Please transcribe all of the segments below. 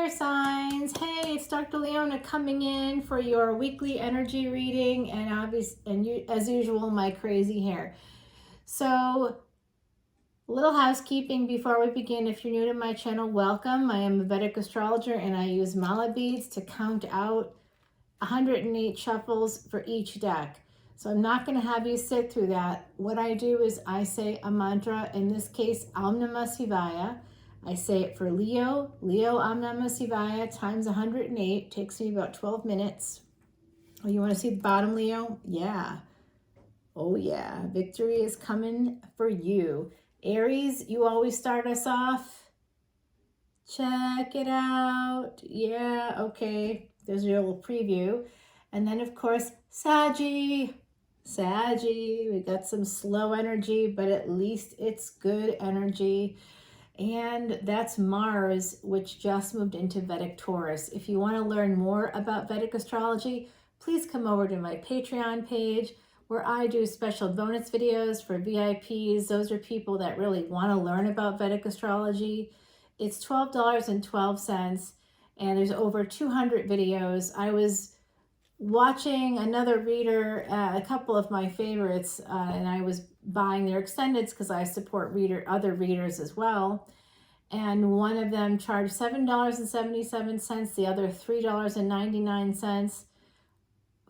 fire signs. Hey, it's Dr. Leona coming in for your weekly energy reading, and as usual, my crazy hair. So, a little housekeeping before we begin. If you're new to my channel, welcome. I am a Vedic astrologer, and I use mala beads to count out 108 shuffles for each deck. So I'm not going to have you sit through that. What I do is I say a mantra, in this case, Om Namah Shivaya. I say it for Leo, Om Namah Shivaya times 108, takes me about 12 minutes. Oh, you want to see the bottom, Leo? Yeah. Oh yeah, victory is coming for you. Aries, you always start us off. Check it out. Yeah, okay. There's your little preview. And then, of course, Saggy, we got some slow energy, but at least it's good energy. And that's Mars, which just moved into Vedic Taurus. If you want to learn more about Vedic astrology, please come over to my Patreon page where I do special bonus videos for VIPs. Those are people that really want to learn about Vedic astrology. It's $12.12, and there's over 200 videos. I was watching another reader, a couple of my favorites, and I was buying their extendeds because I support other readers as well. And one of them charged $7.77, the other $3.99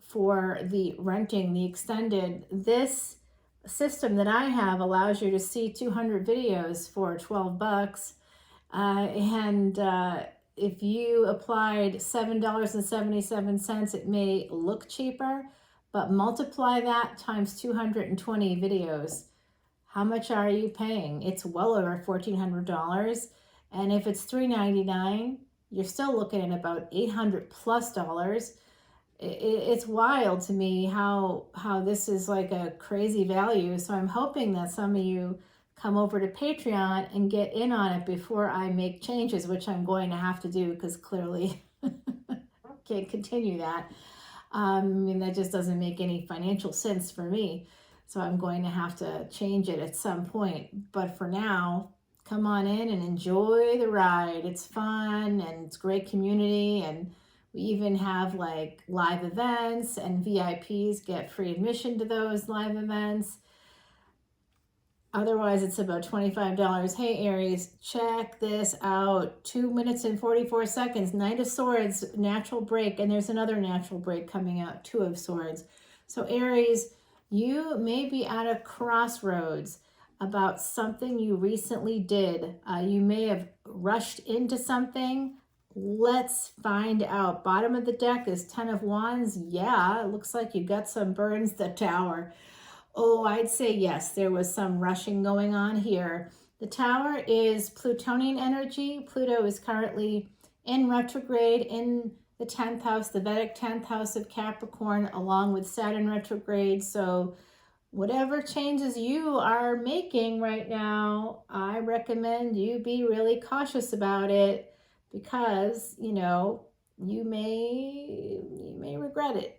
for the renting the extended. This system that I have allows you to see 200 videos for 12 bucks. If you applied $7.77, it may look cheaper, but multiply that times 220 videos. How much are you paying? It's well over $1,400. And if it's $3.99, you're still looking at about $800 plus. It's wild to me how this is like a crazy value. So I'm hoping that some of you come over to Patreon and get in on it before I make changes, which I'm going to have to do because clearly can't continue that. That just doesn't make any financial sense for me. So I'm going to have to change it at some point. But for now, come on in and enjoy the ride. It's fun and it's great community. And we even have like live events, and VIPs get free admission to those live events. Otherwise, it's about $25. Hey, Aries, check this out. 2 minutes and 44 seconds. Knight of Swords, natural break. And there's another natural break coming out, Two of Swords. So, Aries, you may be at a crossroads about something you recently did. You may have rushed into something. Let's find out. Bottom of the deck is 10 of Wands. Yeah, it looks like you got some burns. The Tower. Oh, I'd say yes, there was some rushing going on here. The Tower is Plutonian energy. Pluto is currently in retrograde in the 10th house, the Vedic 10th house of Capricorn, along with Saturn retrograde. So whatever changes you are making right now, I recommend you be really cautious about it because, you may regret it.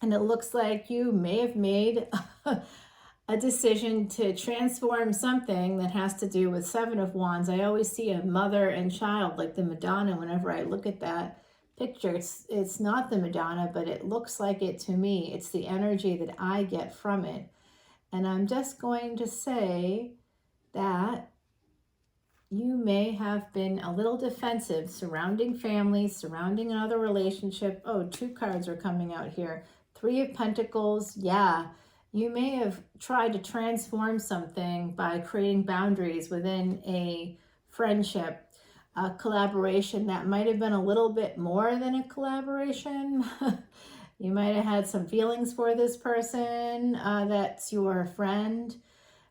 And it looks like you may have made a decision to transform something that has to do with Seven of Wands. I always see a mother and child, like the Madonna, whenever I look at that picture. It's not the Madonna, but it looks like it to me. It's the energy that I get from it. And I'm just going to say that you may have been a little defensive surrounding family, surrounding another relationship. Oh, two cards are coming out here. Three of Pentacles. Yeah, you may have tried to transform something by creating boundaries within a friendship, a collaboration that might have been a little bit more than a collaboration. You might have had some feelings for this person that's your friend.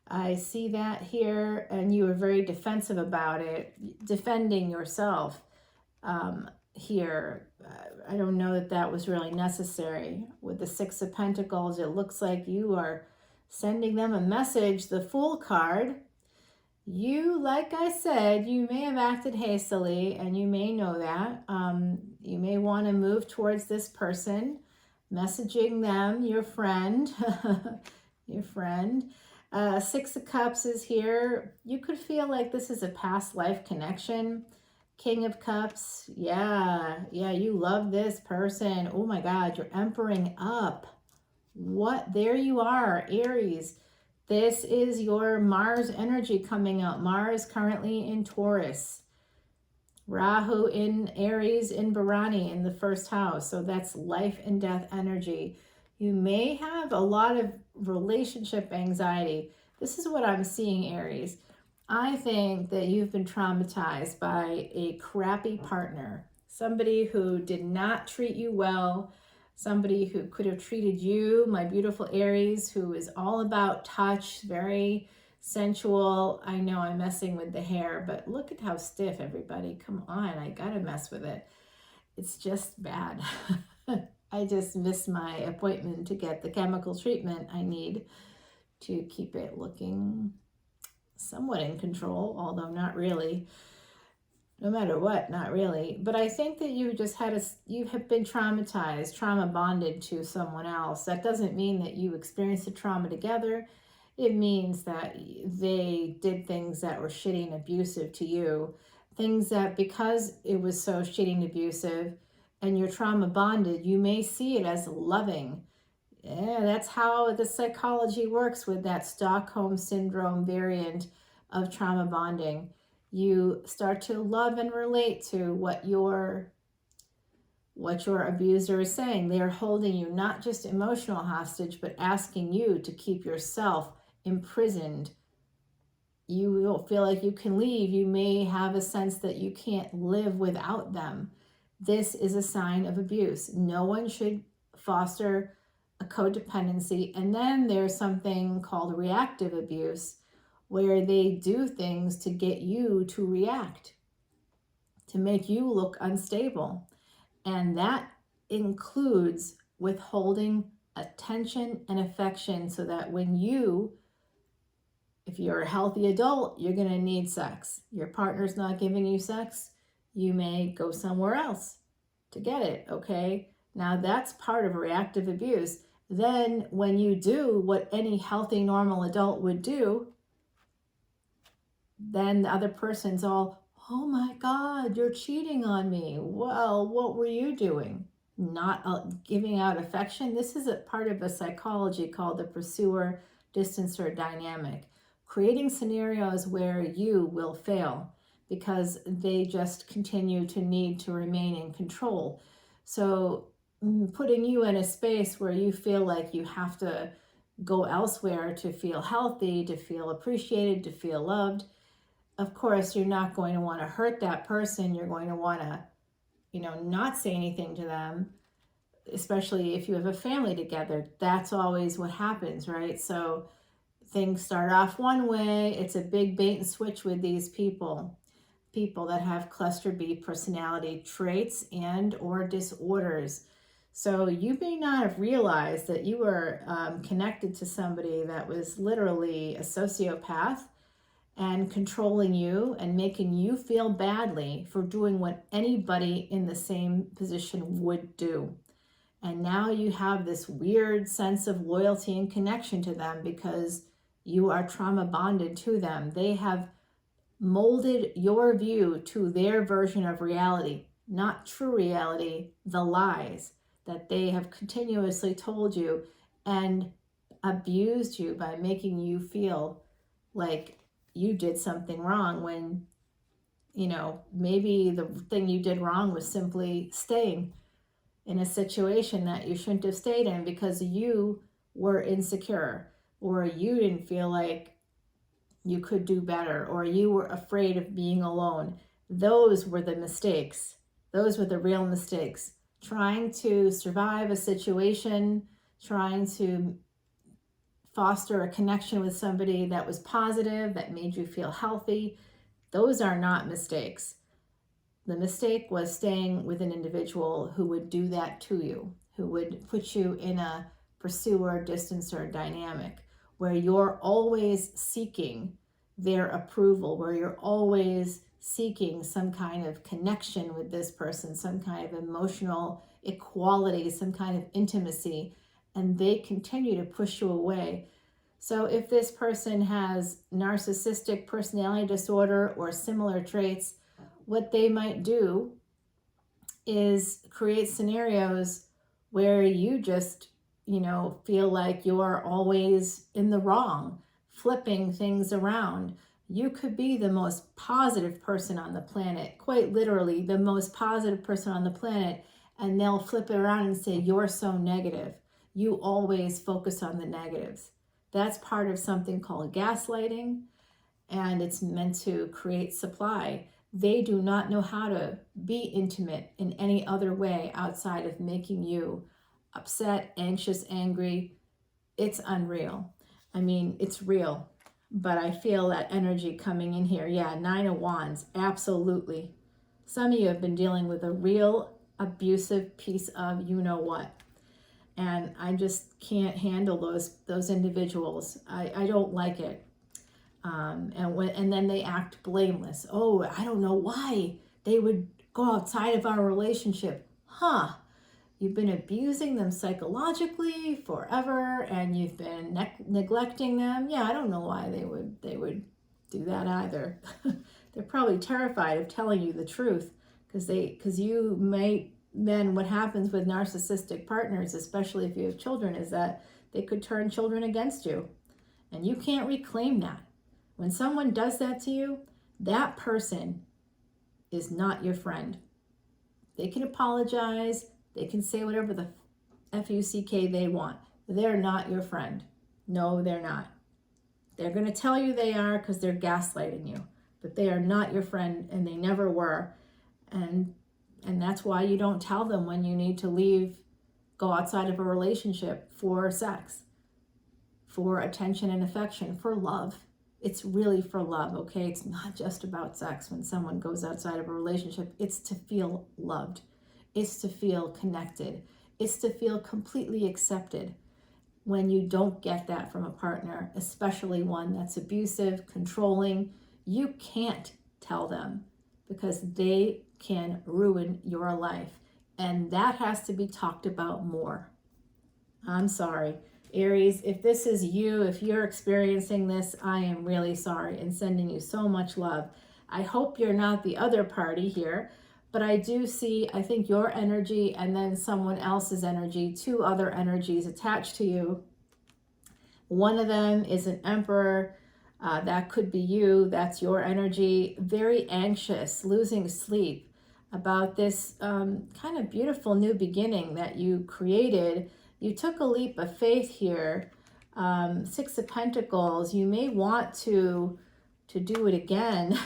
I see that here, and you were very defensive about it, defending yourself here. I don't know that that was really necessary. With the Six of Pentacles, it looks like you are sending them a message. The Fool card. You, like I said, you may have acted hastily, and you may know that. You may want to move towards this person, messaging them, your friend, your friend. Six of Cups is here. You could feel like this is a past life connection. King of Cups. Yeah, you love this person. Oh my God, you're empering up. What? There you are, Aries. This is your Mars energy coming out. Mars currently in Taurus. Rahu in Aries in Bharani in the first house. So that's life and death energy. You may have a lot of relationship anxiety. This is what I'm seeing, Aries. I think that you've been traumatized by a crappy partner, somebody who did not treat you well, somebody who could have treated you, my beautiful Aries, who is all about touch, very sensual. I know I'm messing with the hair, but look at how stiff, everybody. Come on, I gotta mess with it. It's just bad. I just missed my appointment to get the chemical treatment I need to keep it looking somewhat in control, although not really. No matter what, not really. But I think that you just you have been traumatized, trauma bonded to someone else. That doesn't mean that you experienced the trauma together. It means that they did things that were shitty and abusive to you. Things that, because it was so shitty and abusive and you're trauma bonded, you may see it as loving. Yeah, that's how the psychology works with that Stockholm syndrome variant of trauma bonding. You start to love and relate to what your abuser is saying. They are holding you not just emotional hostage, but asking you to keep yourself imprisoned. You will feel like you can leave. You may have a sense that you can't live without them. This is a sign of abuse. No one should foster a codependency. And then there's something called reactive abuse, where they do things to get you to react, to make you look unstable. And that includes withholding attention and affection, so that when if you're a healthy adult, you're going to need sex. Your partner's not giving you sex, you may go somewhere else to get it, okay? Now that's part of reactive abuse. Then when you do what any healthy, normal adult would do, then the other person's all, oh my God, you're cheating on me. Well, what were you doing? Not giving out affection. This is a part of a psychology called the pursuer distancer dynamic, creating scenarios where you will fail because they just continue to need to remain in control. So putting you in a space where you feel like you have to go elsewhere to feel healthy, to feel appreciated, to feel loved. Of course, you're not going to want to hurt that person. You're going to want to, not say anything to them, especially if you have a family together. That's always what happens, right? So things start off one way. It's a big bait and switch with these people that have cluster B personality traits and or disorders. So you may not have realized that you were connected to somebody that was literally a sociopath and controlling you and making you feel badly for doing what anybody in the same position would do. And now you have this weird sense of loyalty and connection to them because you are trauma bonded to them. They have molded your view to their version of reality, not true reality, the lies that they have continuously told you and abused you by making you feel like you did something wrong when, maybe the thing you did wrong was simply staying in a situation that you shouldn't have stayed in because you were insecure, or you didn't feel like you could do better, or you were afraid of being alone. Those were the mistakes. Those were the real mistakes. Trying to survive a situation, trying to foster a connection with somebody that was positive, that made you feel healthy. Those are not mistakes. The mistake was staying with an individual who would do that to you, who would put you in a pursuer distancer dynamic where you're always seeking their approval, where you're always seeking some kind of connection with this person, some kind of emotional equality, some kind of intimacy, and they continue to push you away. So if this person has narcissistic personality disorder or similar traits, what they might do is create scenarios where you just, feel like you are always in the wrong, flipping things around. You could be the most positive person on the planet, quite literally the most positive person on the planet, and they'll flip it around and say, you're so negative. You always focus on the negatives. That's part of something called gaslighting, and it's meant to create supply. They do not know how to be intimate in any other way outside of making you upset, anxious, angry. It's unreal. I mean, it's real, but I feel that energy coming in here. Yeah, 9 of Wands, absolutely. Some of you have been dealing with a real abusive piece of you-know-what. And I just can't handle those individuals. I don't like it. And then they act blameless. Oh, I don't know why they would go outside of our relationship. You've been abusing them psychologically forever, and you've been neglecting them. Yeah, I don't know why they would do that either. They're probably terrified of telling you the truth, because you may. Then what happens with narcissistic partners, especially if you have children, is that they could turn children against you, and you can't reclaim that. When someone does that to you, that person is not your friend. They can apologize. They can say whatever the F-U-C-K they want. They're not your friend. No, they're not. They're going to tell you they are because they're gaslighting you. But they are not your friend, and they never were. And that's why you don't tell them when you need to leave, go outside of a relationship for sex, for attention and affection, for love. It's really for love, okay? It's not just about sex when someone goes outside of a relationship. It's to feel loved. It's to feel connected. It's to feel completely accepted. When you don't get that from a partner, especially one that's abusive, controlling, you can't tell them because they can ruin your life. And that has to be talked about more. I'm sorry. Aries, if this is you, if you're experiencing this, I am really sorry and sending you so much love. I hope you're not the other party here, but I do see, I think your energy and then someone else's energy, 2 other energies attached to you. One of them is an Emperor. That could be you. That's your energy. Very anxious, losing sleep about this kind of beautiful new beginning that you created. You took a leap of faith here. 6 of Pentacles. You may want to do it again.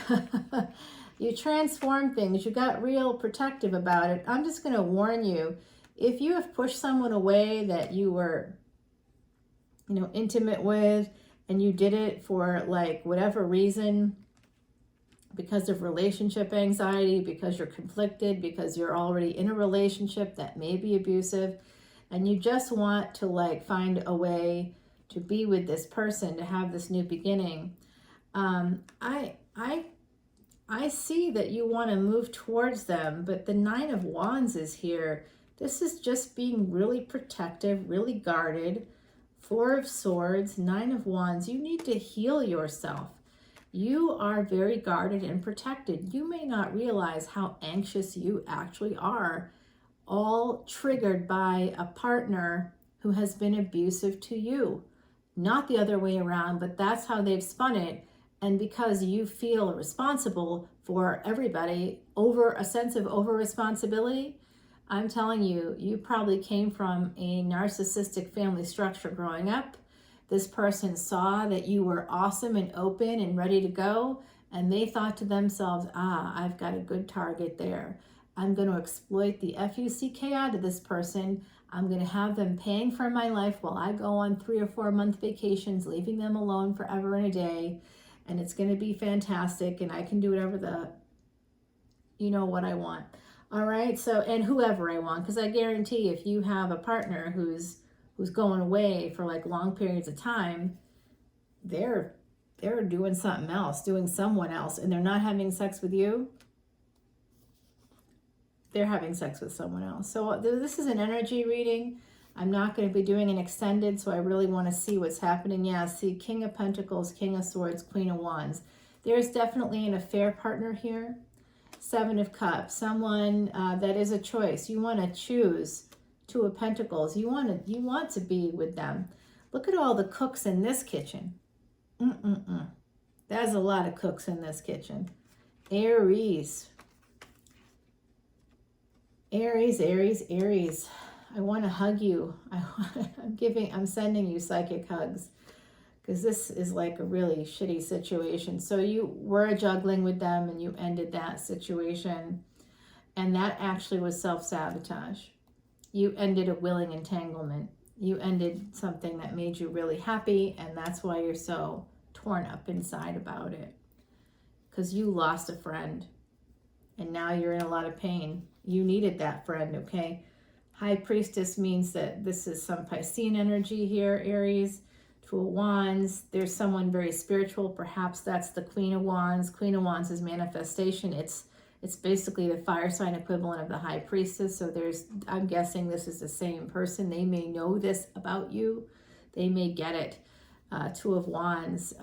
You transformed things. You got real protective about it. I'm just going to warn you, if you have pushed someone away that you were, intimate with, and you did it for like whatever reason, because of relationship anxiety, because you're conflicted, because you're already in a relationship that may be abusive, and you just want to like find a way to be with this person, to have this new beginning. I see that you want to move towards them, but the 9 of Wands is here. This is just being really protective, really guarded. 4 of Swords, 9 of Wands. You need to heal yourself. You are very guarded and protected. You may not realize how anxious you actually are, all triggered by a partner who has been abusive to you. Not the other way around, but that's how they've spun it. And because you feel responsible for everybody, over a sense of over-responsibility, I'm telling you, you probably came from a narcissistic family structure growing up. This person saw that you were awesome and open and ready to go, and they thought to themselves, I've got a good target there. I'm going to exploit the F-U-C-K out of this person. I'm going to have them paying for my life while I go on 3 or 4 month vacations, leaving them alone forever and a day. And it's going to be fantastic, and I can do whatever what I want. All right, so, and whoever I want, because I guarantee if you have a partner who's going away for like long periods of time, they're doing something else, doing someone else, and they're not having sex with you. They're having sex with someone else. So this is an energy reading. I'm not going to be doing an extended, so I really want to see what's happening. Yeah, see, King of Pentacles, King of Swords, Queen of Wands. There's definitely an affair partner here. Seven of Cups, someone that is a choice. You want to choose. Two of Pentacles, you want to be with them. Look at all the cooks in this kitchen. There's a lot of cooks in this kitchen. Aries. Aries, Aries, Aries. I want to hug you. I'm sending you psychic hugs, because this is like a really shitty situation. So you were juggling with them and you ended that situation. And that actually was self-sabotage. You ended a willing entanglement. You ended something that made you really happy, and that's why you're so torn up inside about it. Because you lost a friend, and now you're in a lot of pain. You needed that friend, okay? High Priestess means that this is some Piscean energy here, Aries. Two of Wands, there's someone very spiritual. Perhaps that's the Queen of Wands. Queen of Wands is manifestation. It's basically the fire sign equivalent of the High Priestess. So I'm guessing this is the same person. They may know this about you. They may get it. Two of Wands,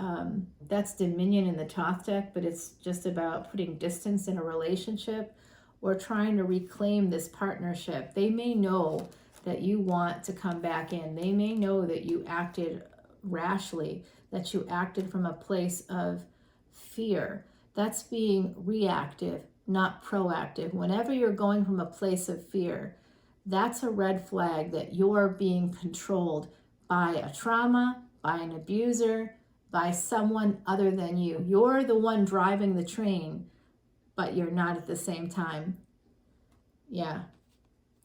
that's Dominion in the Thoth deck, but it's just about putting distance in a relationship or trying to reclaim this partnership. They may know that you want to come back in. They may know that you acted rashly, that you acted from a place of fear. That's being reactive, not proactive. Whenever you're going from a place of fear, that's a red flag that you're being controlled by a trauma, by an abuser, by someone other than you. You're the one driving the train, but you're not at the same time. Yeah,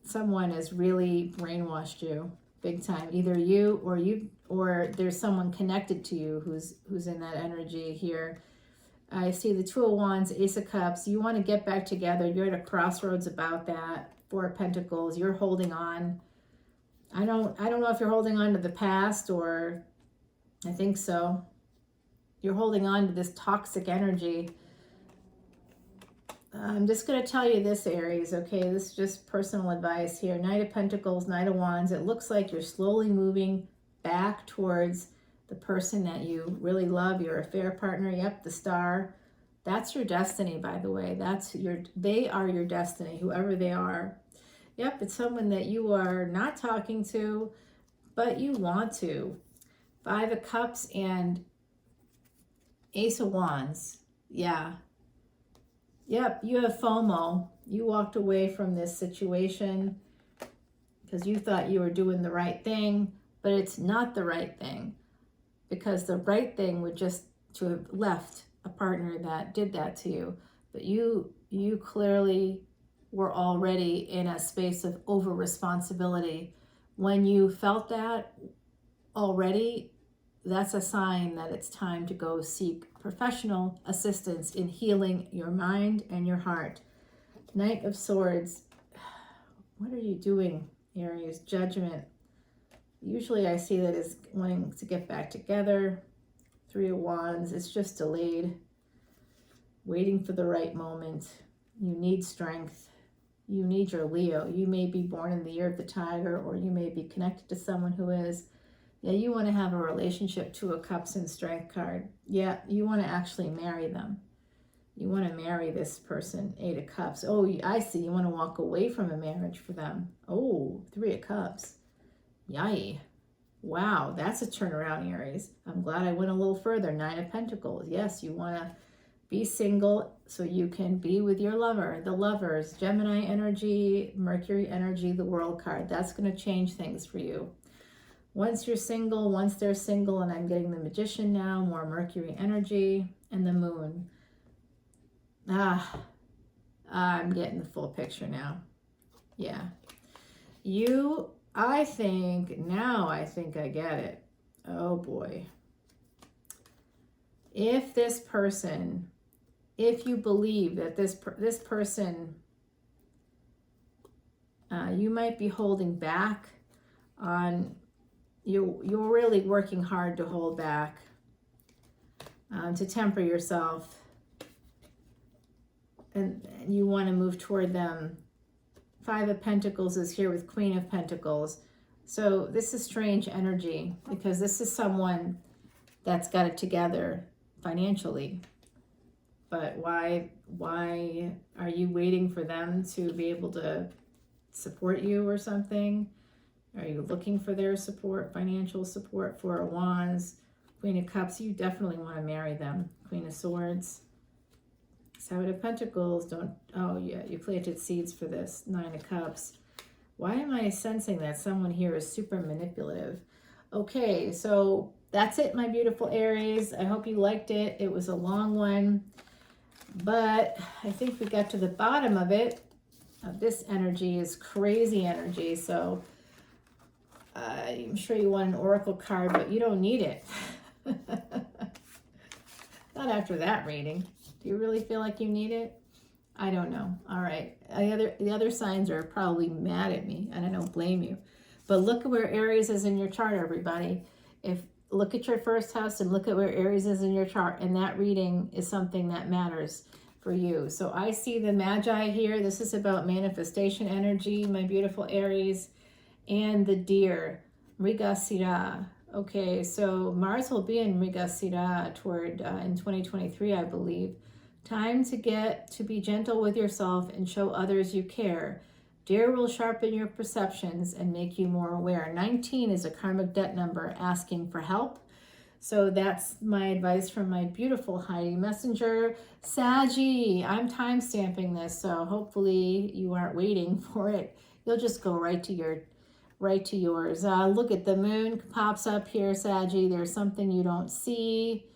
someone has really brainwashed you big time. Either you or there's someone connected to you who's in that energy here. I see the Two of Wands, Ace of Cups. You want to get back together. You're at a crossroads about that. Four of Pentacles. You're holding on. I don't know if you're holding on to the past, or I think so. You're holding on to this toxic energy. I'm just going to tell you this, Aries, okay? This is just personal advice here. Knight of Pentacles, Knight of Wands. It looks like you're slowly moving back towards the person that you really love, your affair partner. Yep, the Star. That's your destiny, by the way. They are your destiny, whoever they are. Yep, it's someone that you are not talking to, but you want to. Five of Cups and Ace of Wands. Yeah. Yep, you have FOMO. You walked away from this situation because you thought you were doing the right thing, but it's not the right thing, because the right thing would just to have left a partner that did that to you. But you clearly were already in a space of over responsibility. When you felt that already, that's a sign that it's time to go seek professional assistance in healing your mind and your heart. Knight of Swords. What are you doing, Aries? Judgment. Usually I see that as wanting to get back together. Three of Wands. It's just delayed. Waiting for the right moment. You need strength. You need your Leo. You may be born in the year of the tiger, or you may be connected to someone who is. Yeah, you want to have a relationship. Two of Cups and Strength card. Yeah, you want to actually marry them. You want to marry this person. Eight of Cups. Oh, I see. You want to walk away from a marriage for them. Oh, Three of Cups. Yay. Wow, that's a turnaround, Aries. I'm glad I went a little further. Nine of Pentacles. Yes, you want to be single so you can be with your lover. The Lovers. Gemini energy, Mercury energy, the World card. That's going to change things for you. Once you're single, once they're single, and I'm getting the Magician now, more Mercury energy, and the Moon. I'm getting the full picture now. Yeah. I think I get it. Oh boy. If you believe that this person, you might be holding back on, you're really working hard to hold back, to temper yourself, and you want to move toward them. Five of Pentacles is here with Queen of Pentacles. So this is strange energy, because this is someone that's got it together financially. but why are you waiting for them to be able to support you or something? Are you looking for their support, financial support? Four of Wands, Queen of Cups, you definitely want to marry them. Queen of Swords, Seven of Pentacles, oh yeah, you planted seeds for this. Nine of Cups. Why am I sensing that someone here is super manipulative? Okay, so that's it, my beautiful Aries. I hope you liked it. It was a long one, but I think we got to the bottom of it. This energy is crazy energy, so I'm sure you want an oracle card, but you don't need it. Not after that reading. Do you really feel like you need it? I don't know. All right. The other signs are probably mad at me, and I don't blame you. But look at where Aries is in your chart, everybody. Look at your first house and look at where Aries is in your chart, and that reading is something that matters for you. So I see the Magi here. This is about manifestation energy, my beautiful Aries, and the Deer, Mrigasira. Okay, so Mars will be in Mrigasira toward in 2023, I believe. Time to get to be gentle with yourself and show others you care. Deer will sharpen your perceptions and make you more aware. 19 is a karmic debt number asking for help. So that's my advice from my beautiful Heidi Messenger. Saggy, I'm time stamping this, so hopefully you aren't waiting for it. You'll just go right to yours. Look at the moon pops up here, Saggy. There's something you don't see.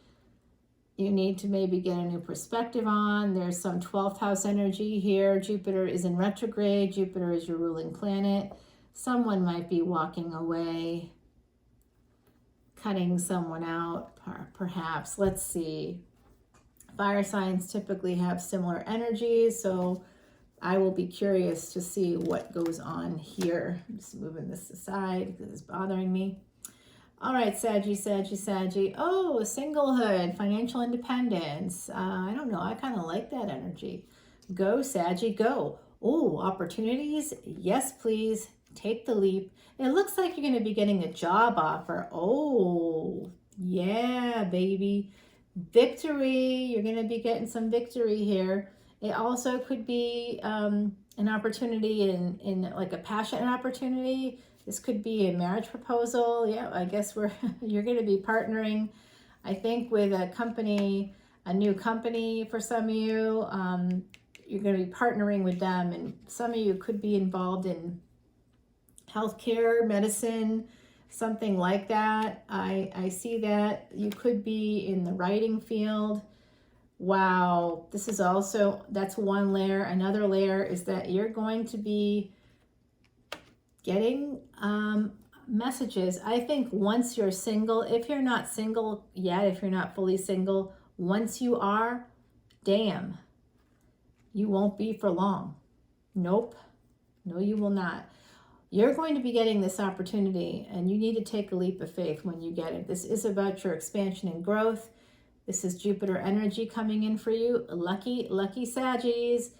You need to maybe get a new perspective on. There's some 12th house energy here. Jupiter is in retrograde. Jupiter is your ruling planet. Someone might be walking away, cutting someone out, perhaps. Let's see. Fire signs typically have similar energies, so I will be curious to see what goes on here. I'm just moving this aside because it's bothering me. All right, Saggy. Oh, singlehood, financial independence. I don't know. I kind of like that energy. Go, Saggy, go. Oh, opportunities. Yes, please. Take the leap. It looks like you're going to be getting a job offer. Oh, yeah, baby. Victory. You're going to be getting some victory here. It also could be an opportunity in like a passion opportunity. This could be a marriage proposal. Yeah, I guess you're going to be partnering, I think, with a company, a new company for some of you. You're going to be partnering with them, and some of you could be involved in healthcare, medicine, something like that. I see that. You could be in the writing field. Wow, this is also, that's one layer. Another layer is that you're going to be getting messages. I think once you're single, if you're not single yet, if you're not fully single, once you are, damn, you won't be for long. Nope. No, you will not. You're going to be getting this opportunity, and you need to take a leap of faith when you get it. This is about your expansion and growth. This is Jupiter energy coming in for you. Lucky Saggies.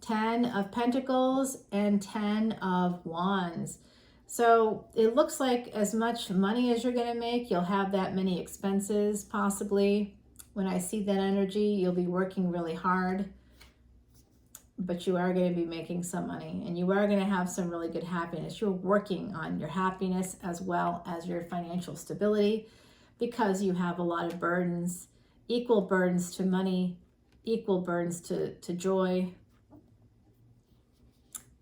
10 of Pentacles and 10 of Wands. So it looks like as much money as you're going to make, you'll have that many expenses possibly. When I see that energy, you'll be working really hard, but you are going to be making some money, and you are going to have some really good happiness. You're working on your happiness as well as your financial stability, because you have a lot of burdens, equal burdens to money, equal burdens to joy.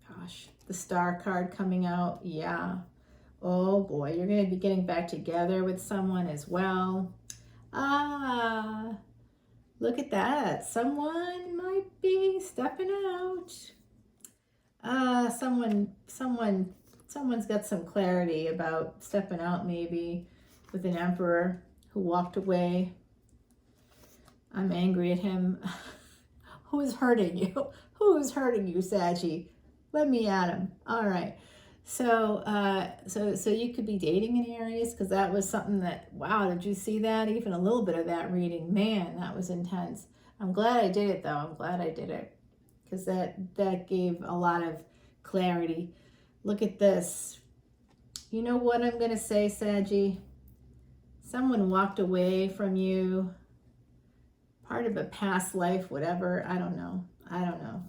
Gosh, the Star card coming out. Yeah. Oh boy, you're going to be getting back together with someone as well. Look at that. Someone might be stepping out. Someone's got some clarity about stepping out, maybe with an emperor who walked away. I'm angry at him. Who's hurting you? Who's hurting you, Saggy? Let me at him. All right. So you could be dating an Aries, because that was something that, wow, did you see that? Even a little bit of that reading. Man, that was intense. I'm glad I did it, though. I'm glad I did it, because that gave a lot of clarity. Look at this. You know what I'm going to say, Saggy? Someone walked away from you, part of a past life, whatever. I don't know. I don't know.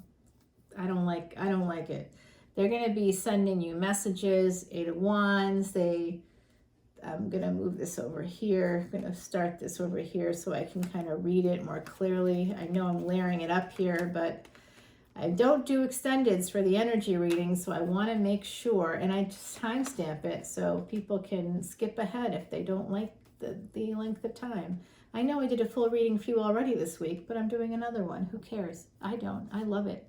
I don't like it. They're going to be sending you messages, 8 of Wands. I'm going to move this over here. I'm going to start this over here so I can kind of read it more clearly. I know I'm layering it up here, but I don't do extendeds for the energy reading, so I want to make sure, and I just timestamp it so people can skip ahead if they don't like the length of time. I know I did a full reading for you already this week, but I'm doing another one. Who cares? I don't. I love it.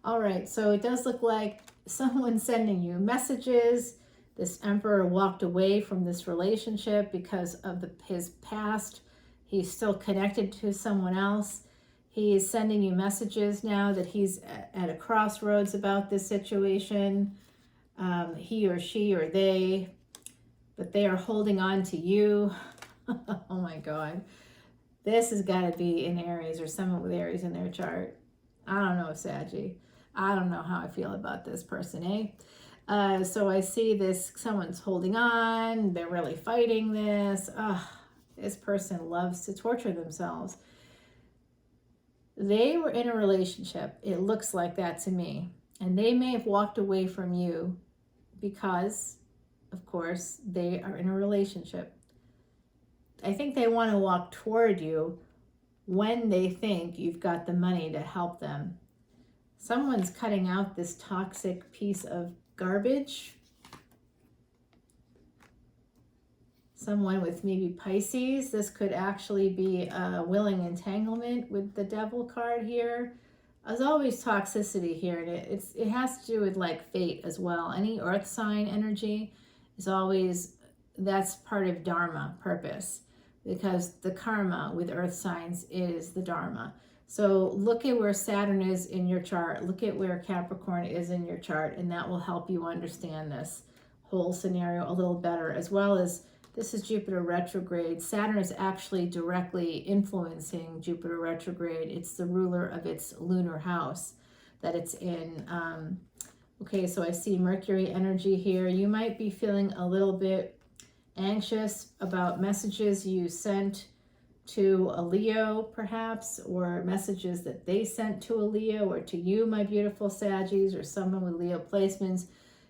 All right, so it does look like someone's sending you messages. This Emperor walked away from this relationship because of his past. He's still connected to someone else. He is sending you messages now that he's at a crossroads about this situation. He or she or they, but they are holding on to you. Oh my God. This has got to be in Aries or someone with Aries in their chart. I don't know, Saggy. I don't know how I feel about this person, eh? So I see this, someone's holding on. They're really fighting this. This person loves to torture themselves. They were in a relationship. It looks like that to me. And they may have walked away from you because, of course, they are in a relationship. I think they want to walk toward you when they think you've got the money to help them. Someone's cutting out this toxic piece of garbage. Someone with maybe Pisces. This could actually be a willing entanglement with the Devil card here. There's always toxicity here, and it has to do with like fate as well. Any earth sign energy is always, that's part of Dharma, purpose, because the karma with earth signs is the Dharma. So look at where Saturn is in your chart. Look at where Capricorn is in your chart, and that will help you understand this whole scenario a little better, as well as this is Jupiter retrograde. Saturn is actually directly influencing Jupiter retrograde. It's the ruler of its lunar house that it's in. Okay, so I see Mercury energy here. You might be feeling a little bit anxious about messages you sent to a Leo, perhaps, or messages that they sent to a Leo or to you, my beautiful Saggies, or someone with Leo placements.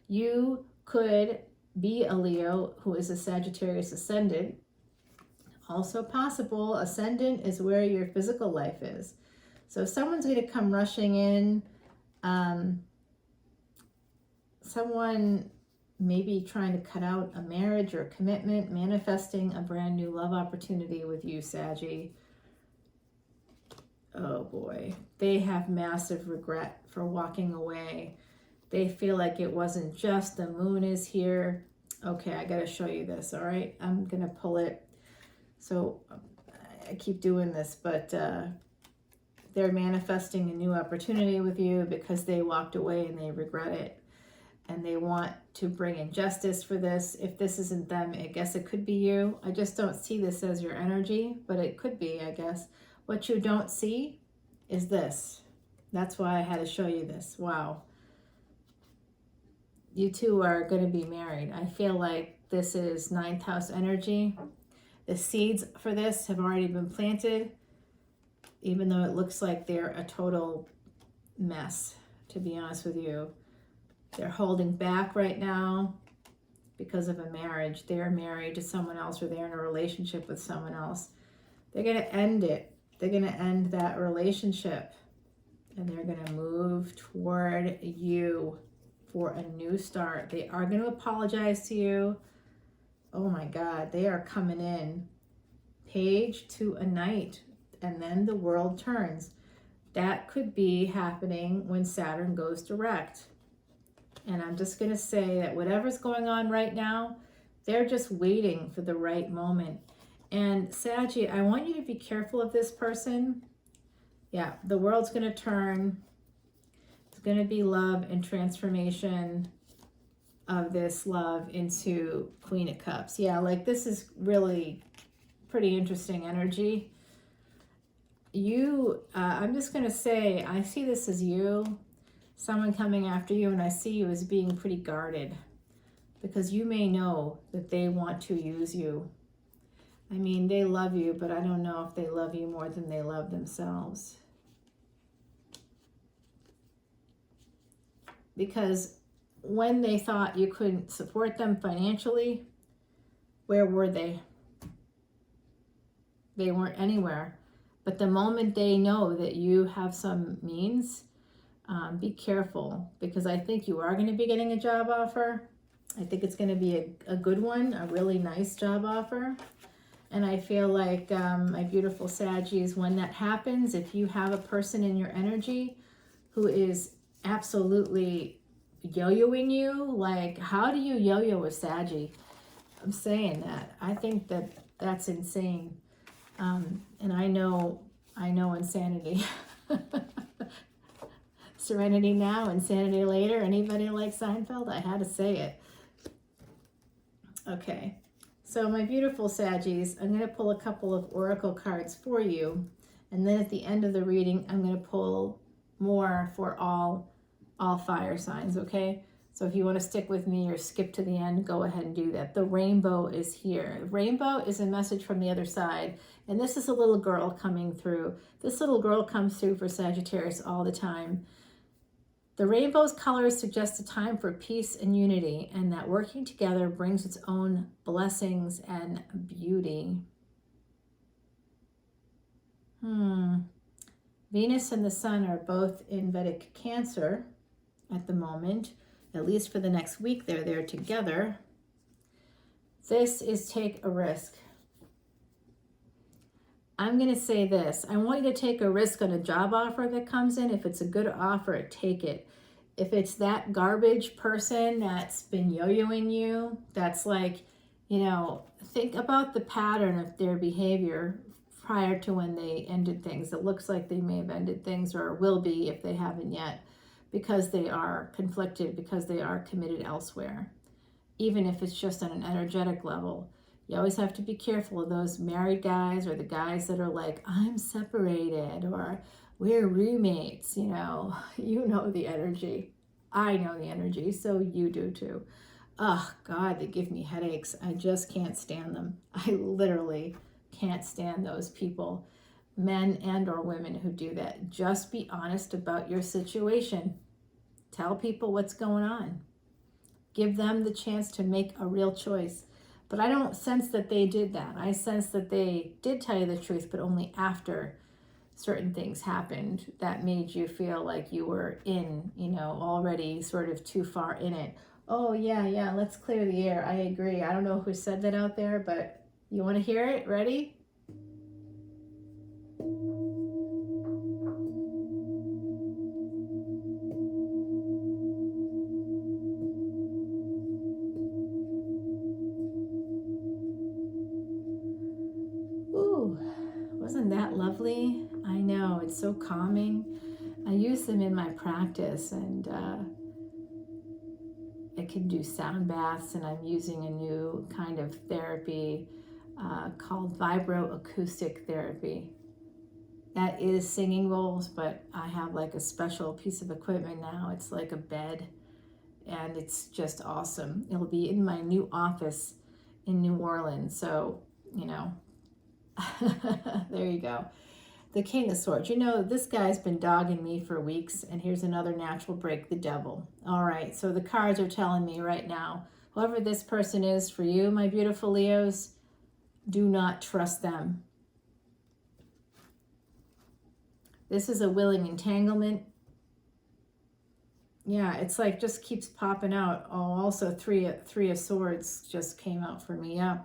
You could be a Leo who is a Sagittarius ascendant. Also possible, ascendant is where your physical life is. So someone's going to come rushing in. Someone maybe trying to cut out a marriage or a commitment, manifesting a brand new love opportunity with you, Saggy. Oh boy, they have massive regret for walking away. They feel like it wasn't just the moon is here. Okay, I got to show you this, all right? I'm going to pull it. So I keep doing this, but they're manifesting a new opportunity with you because they walked away and they regret it. And they want to bring in justice for this. If this isn't them, I guess it could be you. I just don't see this as your energy, but it could be, I guess. What you don't see is this. That's why I had to show you this. Wow. You two are going to be married. I feel like this is 9th house energy. The seeds for this have already been planted, even though it looks like they're a total mess, to be honest with you. They're holding back right now because of a marriage. They're married to someone else, or they're in a relationship with someone else. They're going to end it. They're going to end that relationship, and they're going to move toward you for a new start. They are going to apologize to you. Oh my God, they are coming in. Page to a knight, and then the world turns. That could be happening when Saturn goes direct. And I'm just going to say that whatever's going on right now, they're just waiting for the right moment. And Saggy, I want you to be careful of this person. Yeah, the world's going to turn. It's going to be love and transformation of this love into Queen of Cups. Yeah, like this is really pretty interesting energy. You, I'm just going to say, I see this as you. Someone coming after you, and I see you as being pretty guarded because you may know that they want to use you. I mean, they love you, but I don't know if they love you more than they love themselves. Because when they thought you couldn't support them financially, where were they? They weren't anywhere. But the moment they know that you have some means, be careful, because I think you are going to be getting a job offer. I think it's going to be a good one, a really nice job offer. And I feel like, my beautiful Saggies, when that happens, if you have a person in your energy who is absolutely yo-yoing you, like, how do you yo-yo a Saggy? I'm saying that. I think that that's insane. And I know insanity. Serenity now, insanity later. Anybody like Seinfeld? I had to say it. Okay. So my beautiful Saggies, I'm going to pull a couple of oracle cards for you. And then at the end of the reading, I'm going to pull more for all fire signs, okay? So if you want to stick with me or skip to the end, go ahead and do that. The rainbow is here. Rainbow is a message from the other side. And this is a little girl coming through. This little girl comes through for Sagittarius all the time. The rainbow's colors suggest a time for peace and unity, and that working together brings its own blessings and beauty. Venus and the Sun are both in Vedic Cancer at the moment. At least for the next week, they're there together. This is take a risk. I'm going to say this. I want you to take a risk on a job offer that comes in. If it's a good offer, take it. If it's that garbage person that's been yo-yoing you, that's like, you know, think about the pattern of their behavior prior to when they ended things. It looks like they may have ended things, or will be if they haven't yet, because they are conflicted, because they are committed elsewhere. Even if it's just on an energetic level. You always have to be careful of those married guys, or the guys that are like, I'm separated, or we're roommates, you know the energy. I know the energy, so you do too. Oh God, they give me headaches. I just can't stand them. I literally can't stand those people, men and or women who do that. Just be honest about your situation. Tell people what's going on. Give them the chance to make a real choice. But I don't sense that they did that. I sense that they did tell you the truth, but only after certain things happened that made you feel like you were in, already sort of too far in it. Oh, yeah, let's clear the air. I agree. I don't know who said that out there, but you want to hear it? Ready? Wasn't that lovely? I know, it's so calming. I use them in my practice, and I can do sound baths, and I'm using a new kind of therapy called vibroacoustic therapy. That is singing bowls, but I have like a special piece of equipment now. It's like a bed, and it's just awesome. It'll be in my new office in New Orleans, so, there you go. The King of Swords. This guy's been dogging me for weeks, and here's another natural break, the Devil. All right, so the cards are telling me right now, whoever this person is for you, my beautiful Leos, do not trust them. This is a willing entanglement. Yeah, it's like just keeps popping out. Oh, also three of Swords just came out for me. Yeah.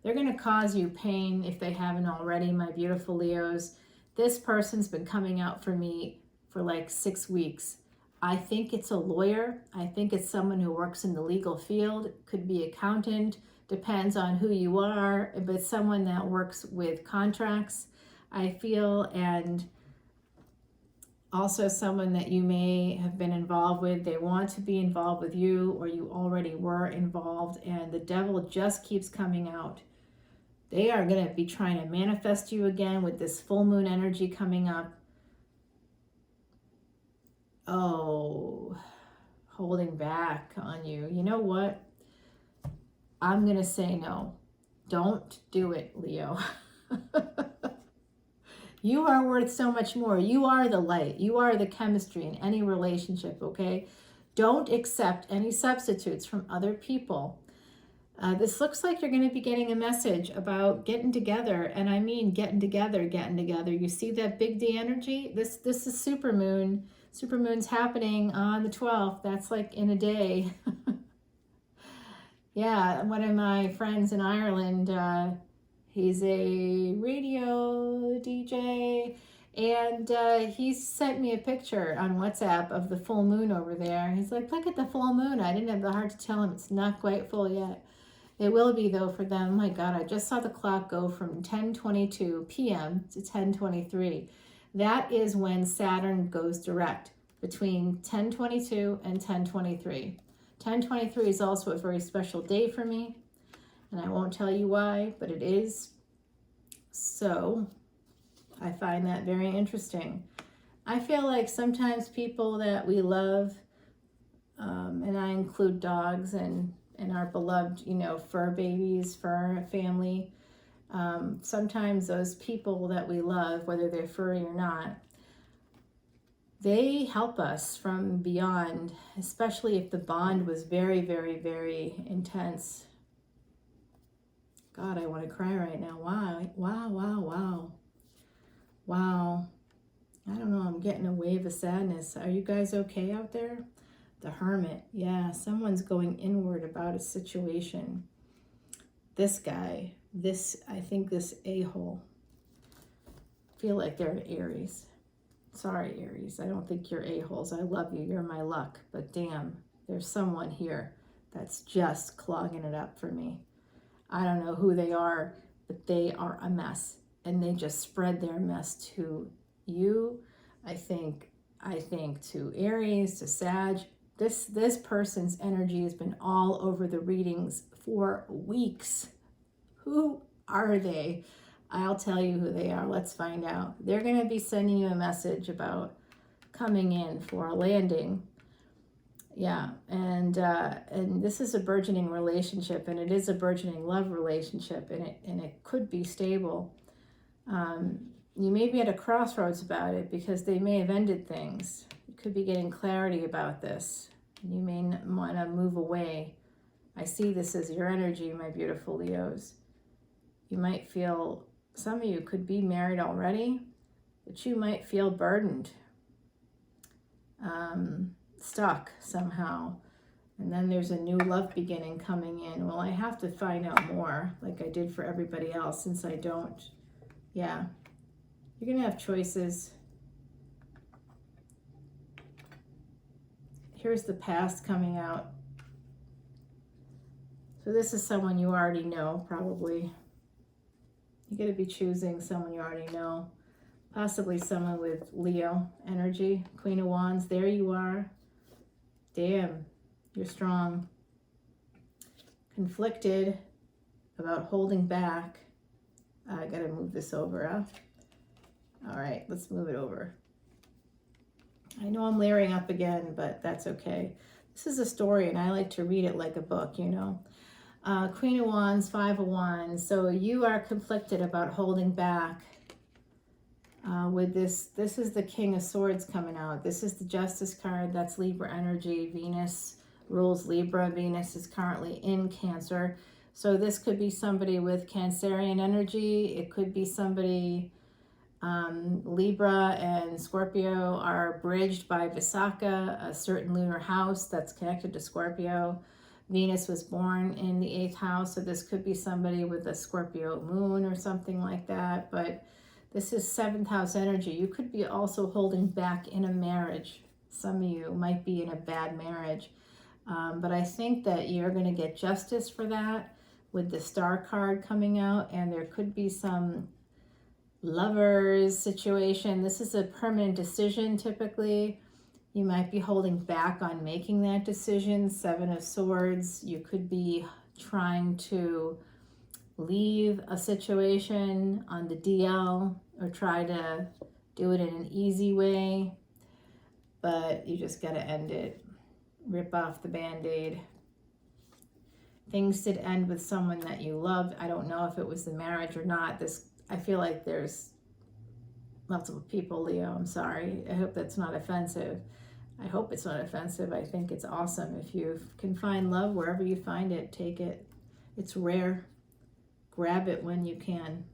They're going to cause you pain if they haven't already, my beautiful Leos. This person's been coming out for me for like 6 weeks. I think it's a lawyer. I think it's someone who works in the legal field. Could be accountant. Depends on who you are. But someone that works with contracts, I feel. And also someone that you may have been involved with. They want to be involved with you, or you already were involved. And the Devil just keeps coming out. They are going to be trying to manifest you again with this full moon energy coming up. Oh, holding back on you. You know what? I'm going to say no. Don't do it, Leo. You are worth so much more. You are the light. You are the chemistry in any relationship, okay? Don't accept any substitutes from other people. This looks like you're going to be getting a message about getting together, and I mean getting together, getting together. You see that big D energy? This is supermoon. Supermoon's happening on the 12th. That's like in a day. Yeah, one of my friends in Ireland, he's a radio DJ, and he sent me a picture on WhatsApp of the full moon over there. He's like, look at the full moon. I didn't have the heart to tell him it's not quite full yet. It will be, though, for them. Oh my God, I just saw the clock go from 10:22 p.m. to 10:23. That is when Saturn goes direct, between 10:22 and 10:23. 10:23 is also a very special day for me, and I won't tell you why, but it is. So I find that very interesting. I feel like sometimes people that we love, and I include dogs and our beloved, fur babies, fur family, sometimes those people that we love, whether they're furry or not, they help us from beyond, especially if the bond was very, very, very intense. God, I want to cry right now. Wow, wow, wow, wow. Wow. I don't know, I'm getting a wave of sadness. Are you guys okay out there? The Hermit. Yeah, someone's going inward about a situation. This guy, I think this a-hole. I feel like they're an Aries. Sorry, Aries, I don't think you're a-holes. I love you, you're my luck. But damn, there's someone here that's just clogging it up for me. I don't know who they are, but they are a mess. And they just spread their mess to you. I think to Aries, to Sag. This person's energy has been all over the readings for weeks. Who are they? I'll tell you who they are. Let's find out. They're going to be sending you a message about coming in for a landing. Yeah, and this is a burgeoning relationship, and it is a burgeoning love relationship, and it could be stable. You may be at a crossroads about it because they may have ended things. You could be getting clarity about this. You may want to move away. I see this as your energy, my beautiful Leos. You might feel, some of you could be married already, but you might feel burdened, stuck somehow. And then there's a new love beginning coming in. Well, I have to find out more, like I did for everybody else, since I don't. Yeah, you're going to have choices. Here's the past coming out. So this is someone you already know, probably. You're going to be choosing someone you already know. Possibly someone with Leo energy. Queen of Wands, there you are. Damn, you're strong. Conflicted about holding back. I got to move this over, huh? All right, let's move it over. I know I'm layering up again, but that's okay. This is a story, and I like to read it like a book, Queen of Wands, Five of Wands. So you are conflicted about holding back with this. This is the King of Swords coming out. This is the Justice card. That's Libra energy. Venus rules Libra. Venus is currently in Cancer. So this could be somebody with Cancerian energy. It could be somebody, Libra and Scorpio are bridged by Visakha, a certain lunar house that's connected to Scorpio. Venus was born in the 8th house, so this could be somebody with a Scorpio moon or something like that. But this is 7th house energy. You could be also holding back in a marriage. Some of you might be in a bad marriage. But I think that you're going to get justice for that with the Star card coming out, and there could be some lovers situation. This is a permanent decision typically. You might be holding back on making that decision. 7 of Swords. You could be trying to leave a situation on the DL or try to do it in an easy way, but you just got to end it. Rip off the Band-Aid. Things did end with someone that you loved. I don't know if it was the marriage or not. I feel like there's multiple people, Leo. I'm sorry. I hope that's not offensive. I hope it's not offensive. I think it's awesome. If you can find love wherever you find it, take it. It's rare. Grab it when you can.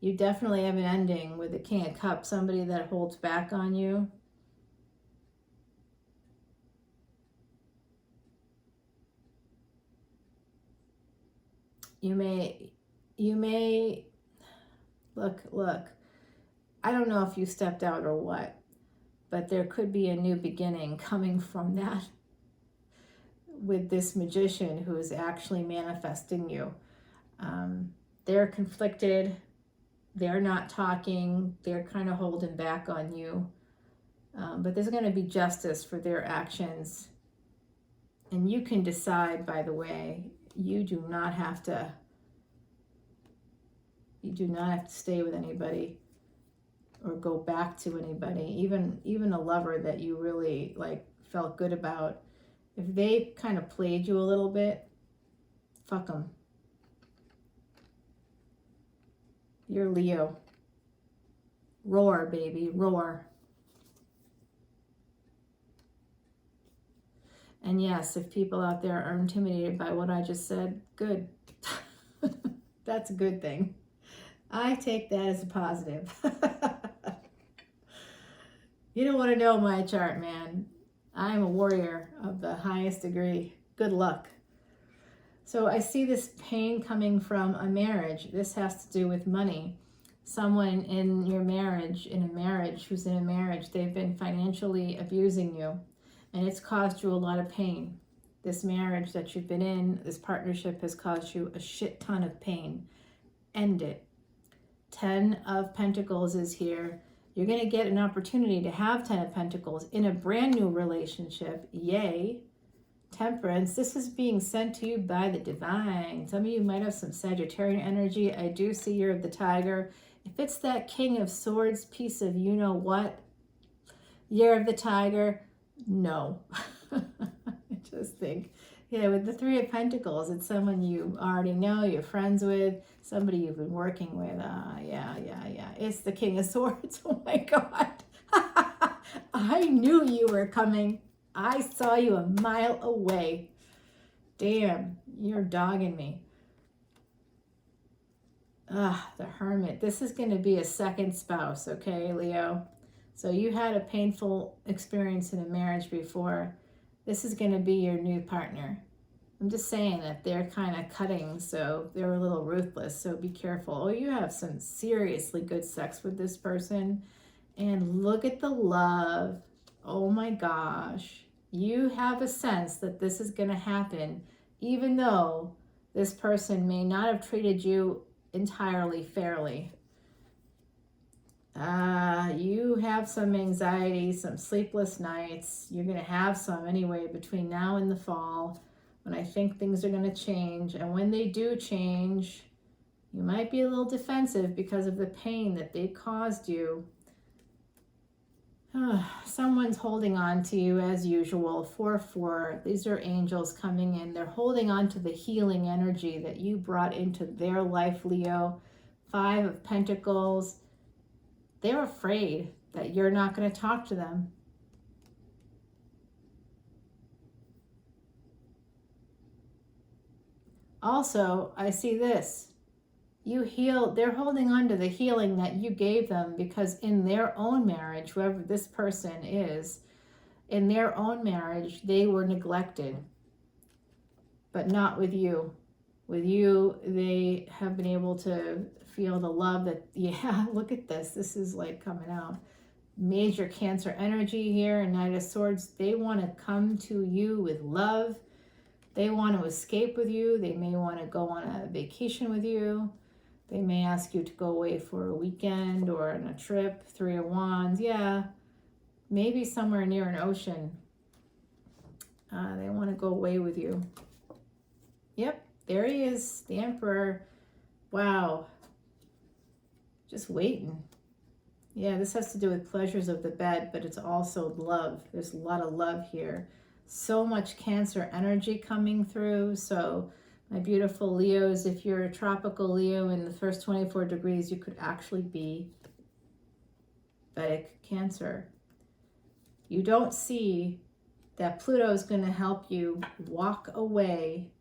You definitely have an ending with the King of Cups, somebody that holds back on you. You may, look, I don't know if you stepped out or what, but there could be a new beginning coming from that with this magician who is actually manifesting you. They're conflicted. They're not talking. They're kind of holding back on you. But there's going to be justice for their actions. And you can decide, by the way, you do not have to stay with anybody or go back to anybody, even a lover that you really felt good about. If they kind of played you a little bit, fuck them. You're Leo. Roar, baby, roar. And yes, if people out there are intimidated by what I just said, good. That's a good thing. I take that as a positive. You don't want to know my chart, man. I'm a warrior of the highest degree. Good luck. So I see this pain coming from a marriage. This has to do with money. Someone in your marriage, who's in a marriage, they've been financially abusing you. And it's caused you a lot of pain. This marriage that you've been in, this partnership has caused you a shit ton of pain. End it. 10 of Pentacles is here. You're going to get an opportunity to have 10 of Pentacles in a brand new relationship. Yay. Temperance. This is being sent to you by the divine. Some of you might have some Sagittarian energy. I do see Year of the Tiger. If it's that King of Swords piece of you-know-what, Year of the Tiger, no. I just think, with the 3 of Pentacles, it's someone you already know, you're friends with, somebody you've been working with. Yeah. It's the King of Swords. Oh my God. I knew you were coming. I saw you a mile away. Damn, you're dogging me. The Hermit. This is going to be a second spouse, okay, Leo? So you had a painful experience in a marriage before. This is going to be your new partner. I'm just saying that they're kind of cutting, so they're a little ruthless, so be careful. Oh, you have some seriously good sex with this person. And look at the love. Oh my gosh. You have a sense that this is going to happen, even though this person may not have treated you entirely fairly. You have some anxiety, some sleepless nights. You're going to have some anyway between now and the fall, when I think things are going to change. And when they do change, you might be a little defensive because of the pain that they caused you. Someone's holding on to you as usual. 4-4. These are angels coming in. They're holding on to the healing energy that you brought into their life, Leo. 5 of Pentacles. They're afraid that you're not going to talk to them. Also, I see this. They're holding on to the healing that you gave them because in their own marriage, whoever this person is, in their own marriage, they were neglected, but not with you. With you, they have been able to feel the love that, look at this. This is coming out. Major Cancer energy here, and Knight of Swords. They want to come to you with love. They want to escape with you. They may want to go on a vacation with you. They may ask you to go away for a weekend or on a trip. 3 of Wands. Yeah, maybe somewhere near an ocean. They want to go away with you. Yep, there he is, the Emperor. Wow. Just waiting. Yeah, this has to do with pleasures of the bed, but it's also love. There's a lot of love here. So much Cancer energy coming through. So my beautiful Leos, if you're a tropical Leo in the first 24 degrees, you could actually be Vedic Cancer. You don't see that Pluto is going to help you walk away.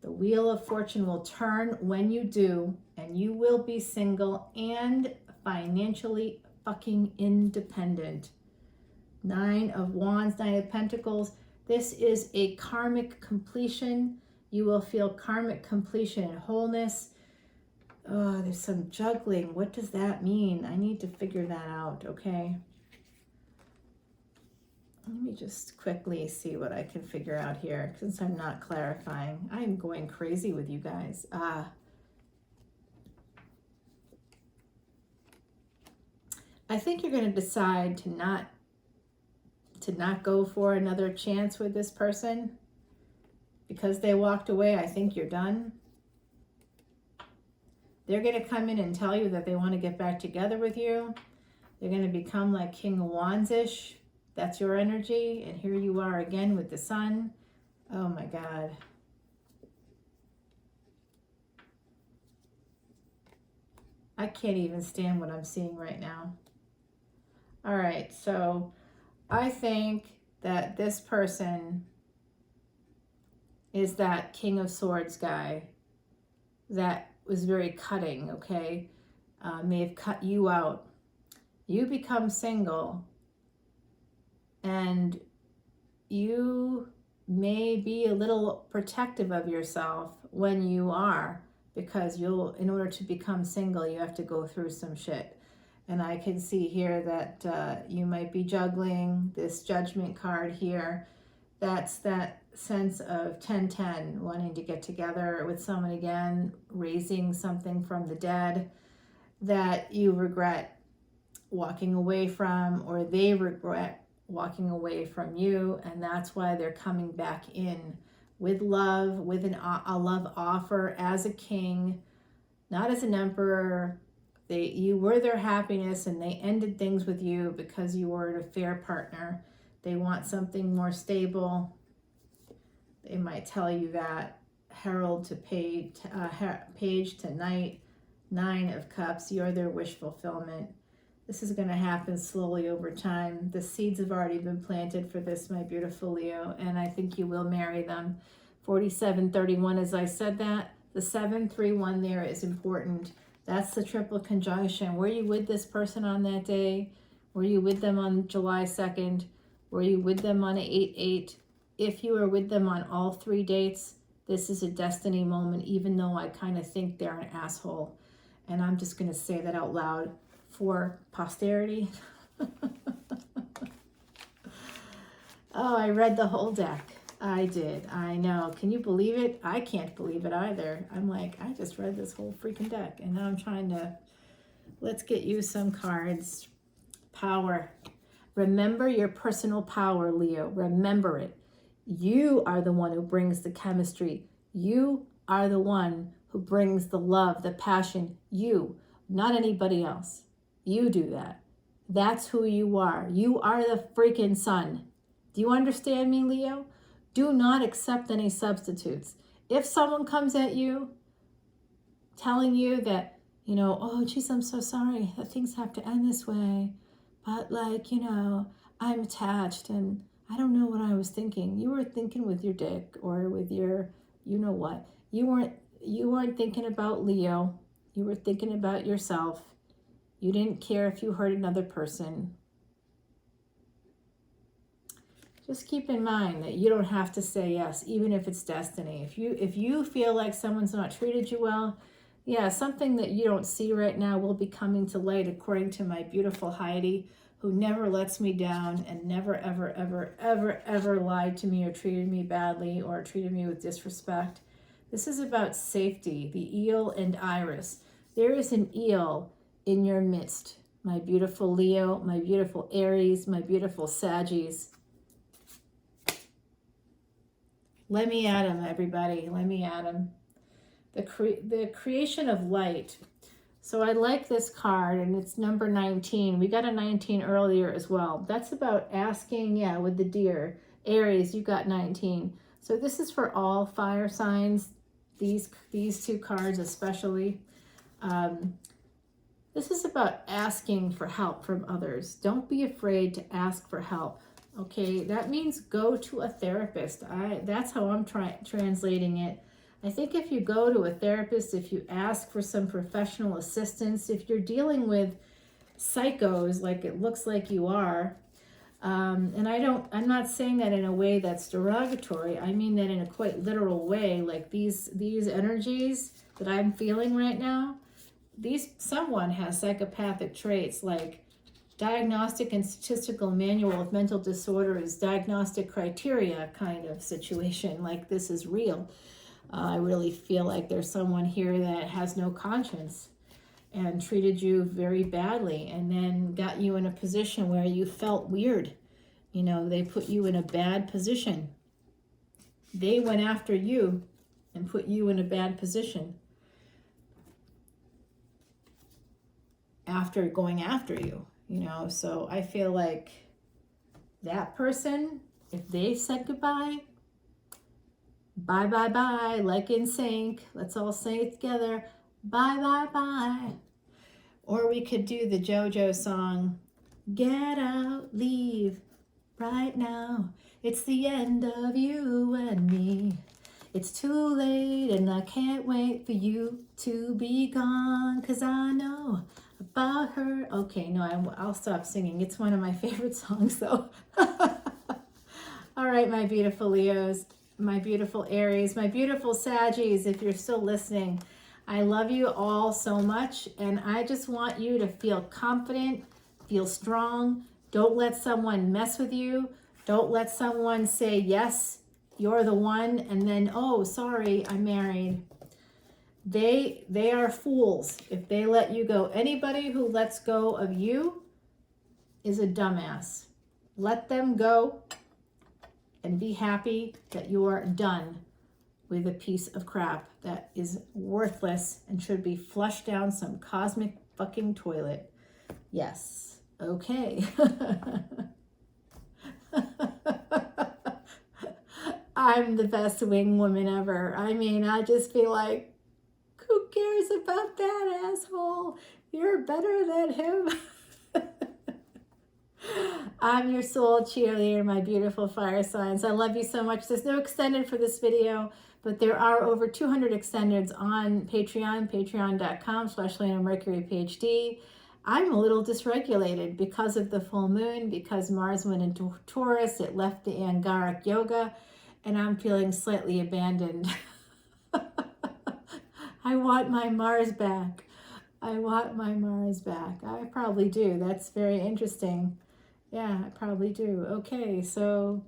The wheel of fortune will turn when you do, and you will be single and financially fucking independent. 9 of Wands, 9 of Pentacles. This is a karmic completion. You will feel karmic completion and wholeness. Oh, there's some juggling. What does that mean? I need to figure that out, okay? Let me just quickly see what I can figure out here, since I'm not clarifying. I'm going crazy with you guys. I think you're going to decide to not go for another chance with this person because they walked away. I think you're done. They're going to come in and tell you that they want to get back together with you. They're going to become like King of Wands-ish. That's your energy. And here you are again with the sun. Oh my God. I can't even stand what I'm seeing right now. All right, so I think that this person is that King of Swords guy that was very cutting, okay? May have cut you out. You become single and you may be a little protective of yourself when you are, because in order to become single, you have to go through some shit. And I can see here that you might be juggling this Judgment card here. That's that sense of 10-10, wanting to get together with someone again, raising something from the dead that you regret walking away from, or they regret walking away from you. And that's why they're coming back in with love, with a love offer as a king, not as an emperor. You were their happiness, and they ended things with you because you were a fair partner. They want something more stable. They might tell you that. Herald to page to knight, 9 of Cups. You're their wish fulfillment. This is going to happen slowly over time. The seeds have already been planted for this, my beautiful Leo, and I think you will marry them. 4731, as I said that. The 731 there is important. That's the triple conjunction. Were you with this person on that day? Were you with them on July 2nd? Were you with them on 8/8? If you were with them on all 3 dates, this is a destiny moment, even though I kind of think they're an asshole. And I'm just going to say that out loud for posterity. Oh, I read the whole deck. I did. I know. Can you believe it? I can't believe it either. I'm like, I just read this whole freaking deck, and now I'm trying to, let's get you some cards. Power. Remember your personal power, Leo. Remember it. You are the one who brings the chemistry. You are the one who brings the love, the passion. You, not anybody else. You do that. That's who you are. You are the freaking sun. Do you understand me, Leo? Do not accept any substitutes. If someone comes at you telling you that, oh, geez, I'm so sorry that things have to end this way, but I'm attached and I don't know what I was thinking. You were thinking with your dick or with your, what. You weren't thinking about Leo. You were thinking about yourself. You didn't care if you hurt another person. Just keep in mind that you don't have to say yes, even if it's destiny. If you feel like someone's not treated you well, yeah, something that you don't see right now will be coming to light, according to my beautiful Heidi, who never lets me down and never, ever, ever, ever, ever lied to me or treated me badly or treated me with disrespect. This is about safety, the eel and iris. There is an eel in your midst, my beautiful Leo, my beautiful Aries, my beautiful Saggies. Let me at him, everybody. Let me at him. The creation of light. So I like this card, and it's number 19. We got a 19 earlier as well. That's about asking, with the deer. Aries, you got 19. So this is for all fire signs, these two cards especially. This is about asking for help from others. Don't be afraid to ask for help. Okay, that means go to a therapist. That's how I'm translating it. I think if you go to a therapist, if you ask for some professional assistance, if you're dealing with psychos like it looks like you are, and I'm not saying that in a way that's derogatory. I mean that in a quite literal way, like these energies that I'm feeling right now, someone has psychopathic traits, like Diagnostic and Statistical Manual of Mental Disorders, diagnostic criteria kind of situation, like this is real. I really feel like there's someone here that has no conscience and treated you very badly and then got you in a position where you felt weird. You know, they put you in a bad position. They went after you and put you in a bad position after going after you, you know. So I feel like that person, if they said goodbye, bye, bye, bye, like in sync, let's all say it together, bye, bye, bye. Or we could do the JoJo song, get out, leave, right now. It's the end of you and me. It's too late and I can't wait for you to be gone, 'cause I know about her. Okay, no, I'll stop singing. It's one of my favorite songs though. All right, my beautiful Leos, my beautiful Aries, my beautiful Saggies, if you're still listening, I love you all so much, and I just want you to feel confident, feel strong. Don't let someone mess with you. Don't let someone say, yes, you're the one, and then, oh, sorry, I'm married. They are fools if they let you go. Anybody who lets go of you is a dumbass. Let them go and be happy that you are done with a piece of crap that is worthless and should be flushed down some cosmic fucking toilet. Yes. Okay. I'm the best wing woman ever. I mean, I just feel like, who cares about that asshole? You're better than him. I'm your soul cheerleader, my beautiful fire signs. I love you so much. There's no extended for this video, but there are over 200 extendeds on Patreon, patreon.com/leonamercuryphd. I'm a little dysregulated because of the full moon, because Mars went into Taurus. It left the Angaric Yoga, and I'm feeling slightly abandoned. I want my Mars back. I want my Mars back. I probably do. That's very interesting. Yeah, I probably do. Okay, so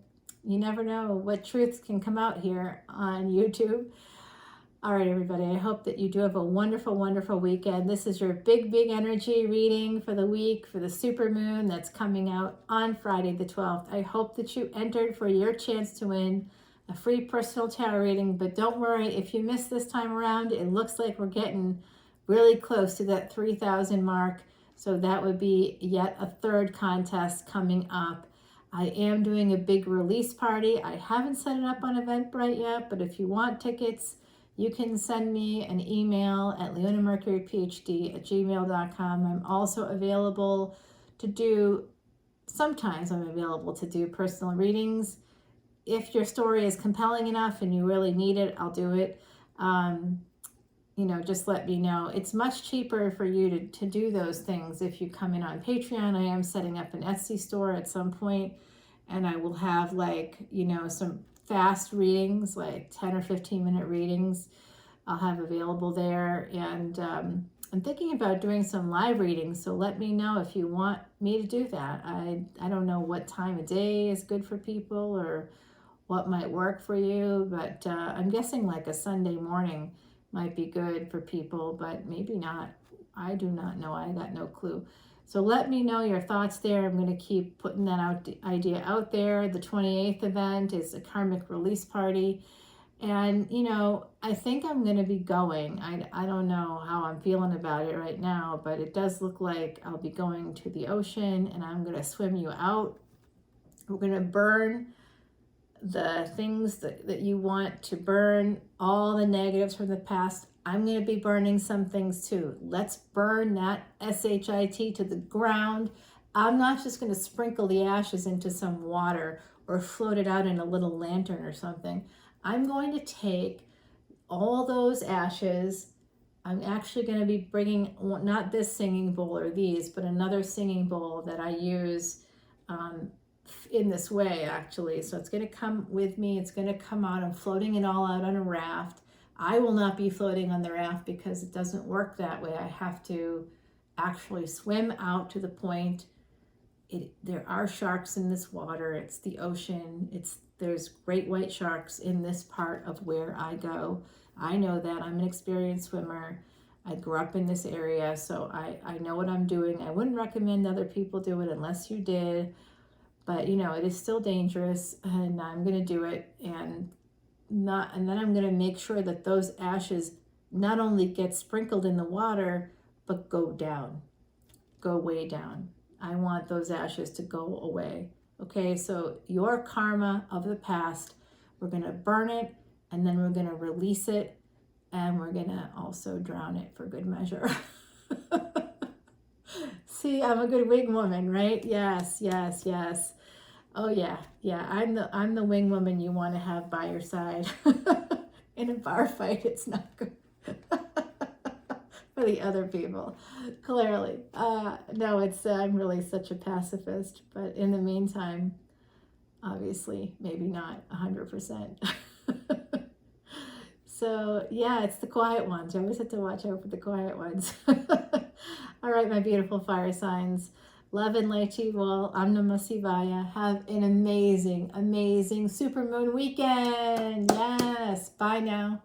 you never know what truths can come out here on YouTube. All right, everybody, I hope that you do have a wonderful, wonderful weekend. This is your big, big energy reading for the week for the super moon that's coming out on Friday the 12th. I hope that you entered for your chance to win a free personal tarot reading, but don't worry, if you missed this time around, it looks like we're getting really close to that 3,000 mark. So that would be yet a third contest coming up. I am doing a big release party. I haven't set it up on Eventbrite yet, but if you want tickets, you can send me an email at leonamercuryphd@gmail.com. I'm also available to do, sometimes I'm available to do personal readings. If your story is compelling enough and you really need it, I'll do it. You know, just let me know. It's much cheaper for you to do those things if you come in on Patreon. I am setting up an Etsy store at some point, and I will have, like, you know, some fast readings, like 10 or 15-minute readings I'll have available there. And I'm thinking about doing some live readings, so let me know if you want me to do that. I don't know what time of day is good for people or what might work for you, but I'm guessing like a Sunday morning might be good for people, but maybe not. I do not know. I got no clue. So let me know your thoughts there. I'm going to keep putting that idea out there. The 28th event is a karmic release party. And, you know, I think I'm going to be going. I don't know how I'm feeling about it right now, but it does look like I'll be going to the ocean and I'm going to swim you out. We're going to burn the things that you want to burn, all the negatives from the past. I'm going to be burning some things too. Let's burn that SHIT to the ground. I'm not just going to sprinkle the ashes into some water or float it out in a little lantern or something. I'm going to take all those ashes. I'm actually going to be bringing, not this singing bowl or these, but another singing bowl that I use in this way, actually. So it's going to come with me. It's going to come out. I'm floating it all out on a raft. I will not be floating on the raft because it doesn't work that way. I have to actually swim out to the point. There are sharks in this water. It's the ocean. There's great white sharks in this part of where I go. I know that. I'm an experienced swimmer. I grew up in this area, so I know what I'm doing. I wouldn't recommend other people do it unless you did. But, you know, it is still dangerous, and I'm going to do it. And then I'm going to make sure that those ashes not only get sprinkled in the water, but go down, go way down. I want those ashes to go away. Okay, so your karma of the past, we're going to burn it, and then we're going to release it, and we're going to also drown it for good measure. See, I'm a good wing woman, right? Yes, yes, yes. Oh yeah, yeah. I'm the wing woman you want to have by your side. In a bar fight, it's not good for the other people. Clearly, no. I'm really such a pacifist. But in the meantime, obviously, maybe not 100%. So yeah, it's the quiet ones. You always have to watch out for the quiet ones. All right, my beautiful fire signs. Love and light to you all. Om Namah Shivaya. Have an amazing, amazing supermoon weekend. Yes. Bye now.